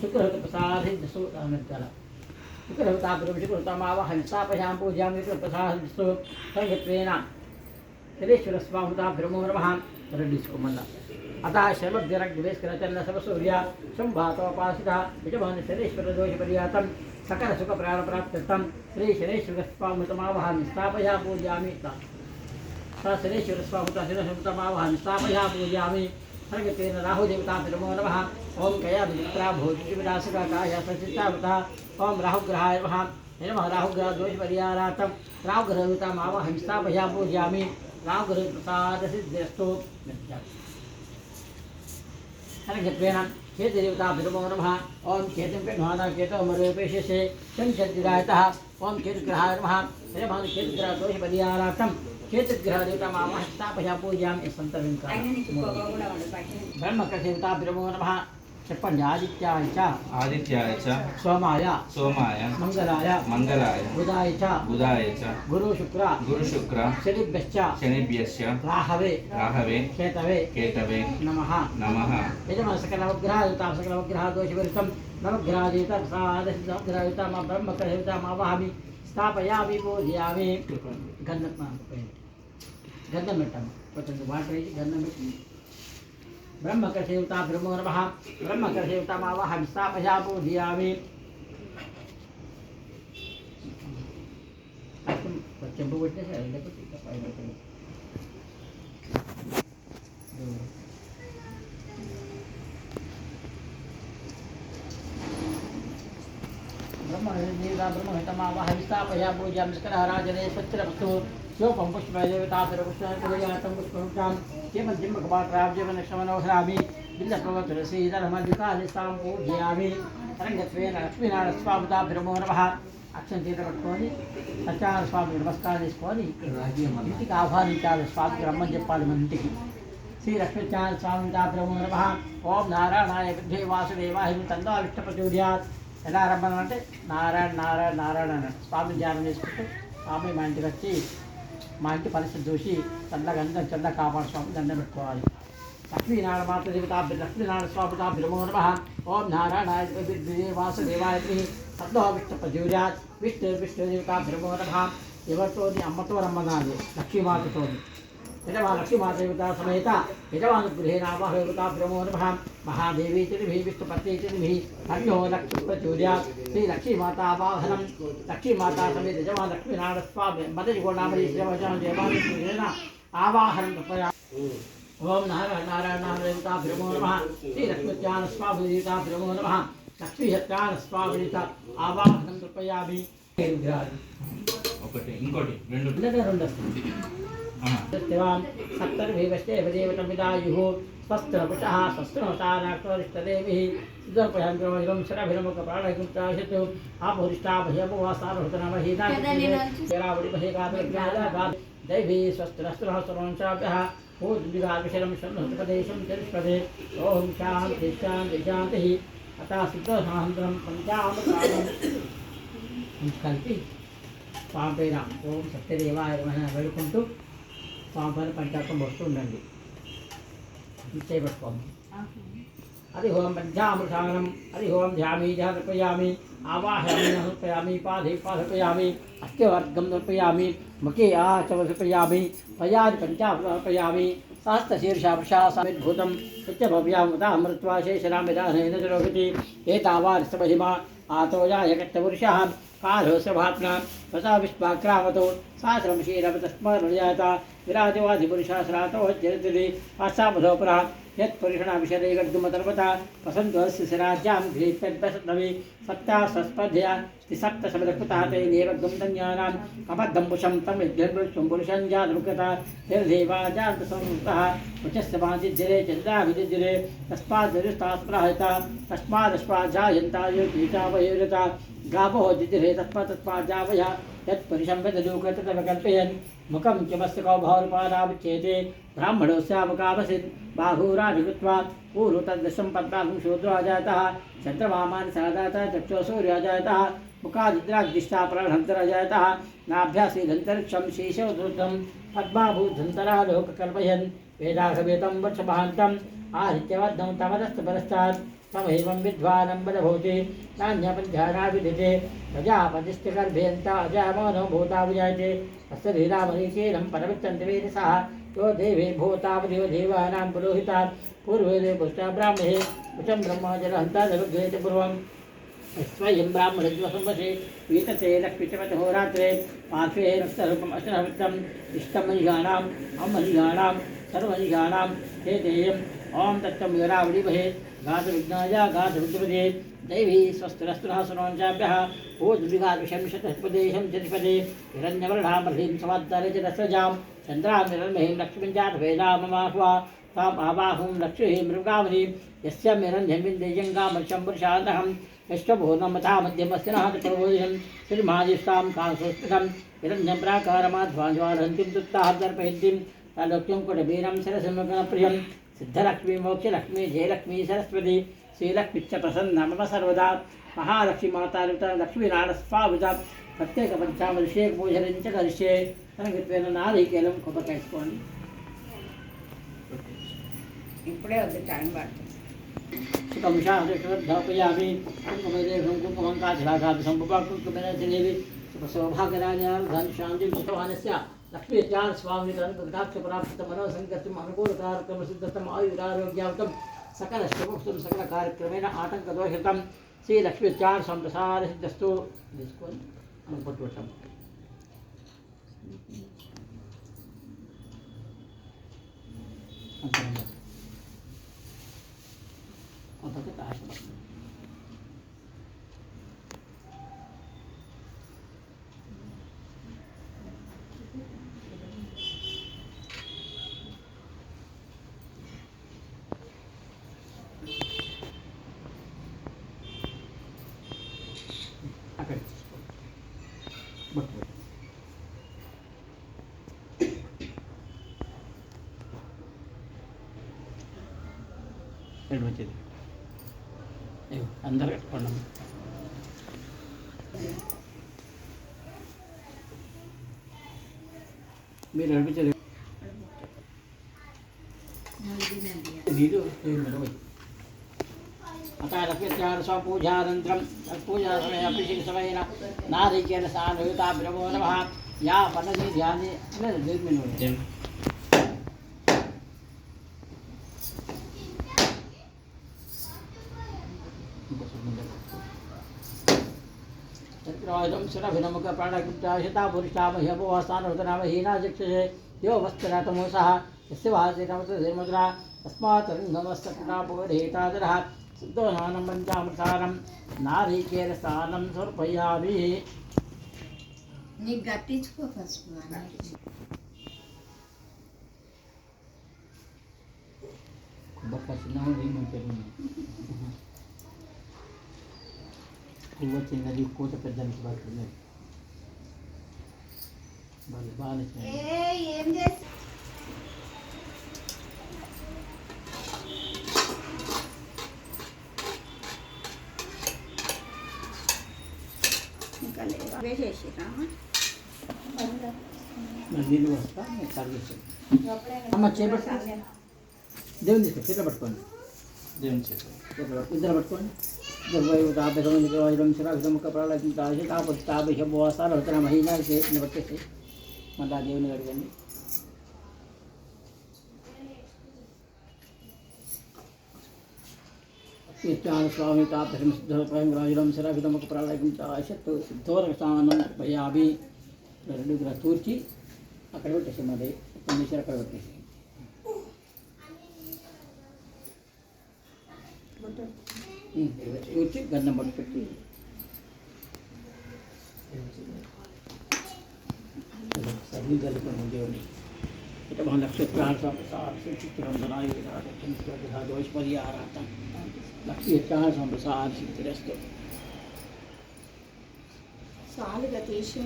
शुक्रप्रसादिस्तु शुक्रवतापुरुषकृतमावहं स्थापयां पूजां शुक्रप्रसादिस्तु संगत्वेन शरीश्वरस्वाहुताभ्रमो नमः रेड्डिस्कोमल्ल अतः शर्मभ्यरग्निवेस्करचन्नसवसूर्य संभातोपासितः यजमान शरीश्वरदोषपर्यातं सकलसुखप्राणप्राप्त्यर्थं श्रीशरीश्वरस्वाहुतमावहं स्थापया पूजयामि स शरीश्वरस्वाहुतमावहं स्थापया पूजयामि सर्गतेन राहुदेवताभ्रमो नमः ओं कया विचित्रा भोजिविलासकाय सचितावता ओं राहुग्रहाय नमः नमः राहुग्रहदोषपरिहारार्थं राहुग्रहयुतमावहं स्थापया पूजयामि राहुग्रहप्रसादसिद्ध्यस्तु सर्गत्वेन केतुदेवताभ्रमो नमः ओं केतुं पेट्वाना केतुमरूपेशे शंचद्विरायतः ओं केतुग्रहाय नमः नमः केतुग्रहदोषपरिहारार्थं केतुग्रहदेवतामावहं स्थापया पूजयामि सन्तविंका ब्रह्मकर्षदेवताभ्रमो नमः చెప్పండి ఆదిత్యాయ చ సోమాయ మంగళాయ బుధాయ చ గురు శుక్ర శనిభ్యశ్చ రాహవే కేతవే నమః యజమాన సకల నవగ్రహ దోషవిరుద్ధం నవగ్రహాదీత ప్రసాదసిద్ధ బ్రహ్మకర్షదేవతామావహమి స్థాపయామి పూజయామి గంధం పెట్టాము కొంచెం వాటర్ వేసి గంధం పెట్టి ब्रह्मकर्षदेवताभ्रमो नमः ब्रह्मकर्षदेवतामावहं स्थापया पूजयामि చెంపు పెట్టేసి ब्रह्मकर्षदेवतामावहं स्थापया पूजयामि सकलराजने स्वच्छरवस्तु शिवपं पुष्पदेवतापुष्पं पुष्पमुक्तां जीवनजिम्बकपात्राब्जीवनक्षमनोहरामि बिल्लप्रवतुलसीधरमद्विकालिस्तां पूजयामि రంగత్వేన లక్ష్మీనారాయణ స్వామితాభ్రమో నమః అక్షం చేత పట్టుకొని సత్యనారాయణ స్వామికి నమస్కారం చేసుకొని ఇంటికి ఆహ్వానించాలి స్వామికి రమ్మని చెప్పాలి మన ఇంటికి శ్రీ లక్ష్మీనారాయణ స్వామితాభ్రమో నమః ఓం నారాయణాయ విద్యే వాసుదేవాయ తందా విష్టపచూర్యాత్ ఎలా రమ్మనంటే నారాయణ నారాయణ నారాయణ అన్నాడు స్వామి ధ్యానం చేసుకుంటూ స్వామి మా ఇంటికి వచ్చి మా ఇంటి పరిస్థితి చూసి చల్లగా కాపాడు స్వామి దండం పెట్టుకోవాలి లక్ష్మీనారాయణ లక్ష్మీనారాయణ స్వామితాభ్రమో నమః ఓం నారాయణాయ వాసుదేవాయ సద్దో విష్ణుపజూర్యాత్ విష్ణుదేవతాభ్రమో నమః ఎవరితోని అమ్మతో రమ్మనాలి లక్ష్మీమాతతోని యజమాన లక్ష్మీమాతదేవతా సమేత యజమానుగృహేణామహదేవతాభ్రమో నమః మహాదేవీ చరిభిः విష్ణుపత్ని చరిభిः అన్యో లక్ష్మీప్రచూర్యాత్ శ్రీ లక్ష్మీమాతావాహనం లక్ష్మీమాతా సమేత యజమాన లక్ష్మీనారాయణ స్వామి మదజగోణామణి శ్రీమజాన ఆవాహనం తపయా ఓం నారాయణ దేవతాభ్రమో నమః శ్రీ లక్ష్మీజ్ఞాన స్వామిదేవతాభ్రమో నమః లక్ష్మీహత్యాన స్వామిదేవత ఆవాహనం తపయామి ఒకటి ఇంకోటి రెండు వస్తుంది సప్తర్భీవశ్చేవదేవతమిదాయుః స్వస్త్రపుషః స్వస్త్రమతానాక్తరిష్టదేవిः సుదర్పయంత్రమహిరం శరభిరముఖప్రాణైకుంటాశత్ ఆపోహిష్టాభయమువాసారహుతనమహీనారావళిమహేకాదజ్ఞాదాగాద్ दैवी स्वस्त्रस्त्रहस्तमंशाभ्यः भूतदिगाभिषरं शन्नोत्पदेशं चरिष्पदे ओम शांति शांति शांति अतः सिद्धसहस्रं पंचामृतानं కలిపి స్వామి పైన ఓం సత్యదేవాయ నమః వేడుకుంటూ స్వామి పైన పంచాక్షరం వస్తూ ఉండండి చేపట్టుకోండి హరి ఓం పంచామృతానం హరి ఓం ధ్యామి ధ్యానర్పయామి ఆవాహయామి సమర్పయామి పాదే పాదర్పయామి అస్థివర్గం సమర్పయామి ముఖే ఆచమర్పయామి పయాది పంచామృతమర్పయామి सहस्रशीर्षा प्रशासमिद्भूतं सत्यभव्यामुदामृत्वा शेषरामिदानेन जरोगति एतावारिस्तमहिमा आतोयाय कट्टपुरुषः कालो सभात्ना वसा विश्वाक्रामतो सहस्रं शीरवतस्मर्मर्याता विराजवाधिपुरुषासरातो जयति पाश्चामधोपरा यत्पुरुषणाभिषरे गड्डुमतर्पता वसन्तस्य शिराज्यां घ्रीप्यद्वसत्नवि सप्तास्पर्धया सप्तशब्दकृता तैनेव गुंदन्यानाम् अबद्धं पुषं तं विद्युर्वृक्षं पुरुषं जातमुक्ता निर्देवाजातसंयुक्तः उचस्य वाजिज्जरे चन्द्राभिजिज्जरे तस्माद्दरुस्तास्प्रहता तस्मादस्माज्जायन्ता योगीता वयोरता गावो जिज्जरे तस्माजावय यत्पुरुषं वेदलोकतमकल्पयन् मुखं च मस्तकौ भौरपादावच्छेते ब्राह्मणोऽस्यामुखावसित् बाहूराधिकृत्वा पूर्व तद्दशं पद्मागुं शूद्रो अजातः चन्द्रमामानि सादातः चक्षुः सूर्यो अजातः मुखादिद्राग्दिष्टा प्राणहन्तरजातः नाभ्यासीदन्तरिक्षं शीशोद्धृतं पद्माभूधन्तरः लोककल्पयन् वेदाघवेदं वर्षमहान्तम् आदित्यवद्धं तमदस्तपरस्तात् तमेवं विद्वानं बलभूति नान्यपन्थाना विदिते प्रजापतिश्चगर्भेऽन्त अजामानो भूता विजायते तस्य धीरामरीचीनं परमिच्छन्ति वेदसः यो देवे भूतावदिव देवानां पुरोहिता पूर्वे पुष्टा ब्राह्मणे उचं ब्रह्मजलहन्ता जलुद्वेति पूर्वम् स्वयं ब्राह्मणज्वसंवशे वीतते लक्ष्मीचमहोरात्रे पार्श्वे रक्तरूपम् अशनवृत्तम् इष्टं मनिषाणाम् अमनिषाणां सर्वनिषाणां हे देयम् ॐ तत्त्वं विरावलिमहे गातविघ्नाय गातविद्युपदे दैवी स्वस्तिरस्तुनः सुनोञ्चाभ्यः ओद्विघातविशंशतपदेशं चतिपदे हिरण्यवर्णामर्हीं समाद्दारे च रसजां चन्द्रां निरन्महीं लक्ष्मीं जातवेदाममाह्वा ताम् आवाहुं लक्ष्मीं मृगावलीं यस्य मिरन्ध्यन्विन्देयङ्गामर्षं पुरुषादहं यश्वभूर्णमथा मध्यमस्य नः प्रबोधिनं श्रीमादिष्टां कांसोस्थितं हिरण्यं प्राकारमाध्वाज्वालहन्तीं तुत्ताः दर्पयन्तीं तालक्ष्मीं कुटबीरं सरसिंहप्रियं सिद्धलक्ष्मी मोक्षलक्ष्मी जयलक्ष्मी सरस्वती श्रीलक्ष्मीश्च प्रसन्ना मम सर्वदा महालक्ष्मी माता लक्ष्मीनारायणस्वामिता प्रत्येकपञ्चामभिषेक पूजनं च करिष्ये తనగిత్వేన నారికేలం కొబ్బరికాయసుకోండి ఇప్పుడే వద్దు టైం పడుతుంది సుఖం శాంతిశ్రద్ధాపయామి కుంకుమదేవం కుంకుమంకాశిలాఘాపి సంపుపాకుంకుమేనదేవి సుఖసౌభాగ్యరాజ్ఞాన్ శాంతిం సుఖవానస్య లక్ష్మీత్యాన్ స్వామి కృతాక్షప్రాప్తం మనోసంకర్తం అనుకూలకారకం సిద్ధతం ఆయురారోగ్యావతం సకల శుభం సకల కార్యక్రమేణ ఆటంకదోషితం శ్రీ లక్ష్మీత్యాన్ సంప్రసాద సిద్ధస్తు తీసుకొని మనం పట్టుబట్టాం కొంతకి ఆశపడుతుంది అక్కడ బొట్టు రెండు వచ్చేది అందరు కట్టుకోండి మీరు నడిపించేది నీరు अतः स्वपूजानन्तरं पूजासमये अभिषेकसमयेन नारिकेल सानुयुताभ्यमो नमः या पठति ध्याने तत्रोदं सुरभिनमुख प्राणकृत्याशिता पुरुषामह्यपोहस्तानोदनामहीनाचक्षुषे यो वस्त्रतमोसः यस्य वाचेनमतधर्मद्रा तस्मात् नमस्तकृतापगढेतादरः सिद्धोनानं पञ्चामृतानं नारिकेलस्नानं समर्पयामि నీకు గట్టించుకో ఫస్ట్ చిన్నది కూత పెద్దనికి పడుతుంది బాగా ఏం చేస్తా ఇంకా లేవా వేసేసిరా నీళ్ళు వస్తా సర్వీస్ అమ్మ చేపట్టు దేవుని తీసుకో చేతిలో పట్టుకోండి దేవుని చేతిలో ఇద్దరు పట్టుకోండి శిరాభిముఖ ప్రాళితాభిషభోసాలు అవుతున్న మహిళ పట్టేసి మళ్ళీ ఆ దేవుని అడగండి స్వామి తాపసం సిద్ధోపయం రాజులం శిరాభిముఖ ప్రాళితాశత్తు సిద్ధోరస్థానం భయాభి రెండు తూర్చి అక్కడ పెట్టేసి మరి కొన్ని అక్కడ పెట్టేసి తూర్చి గంధం పట్టు పెట్టి సర్వీ జరుగుతుంది దేవుని ఇట్లా మన లక్ష్మీత్యాహంపరిహారాతం లక్ష్మీత్యాహంప్రసాద సిద్ధిరస్తు సాలుగా తీసి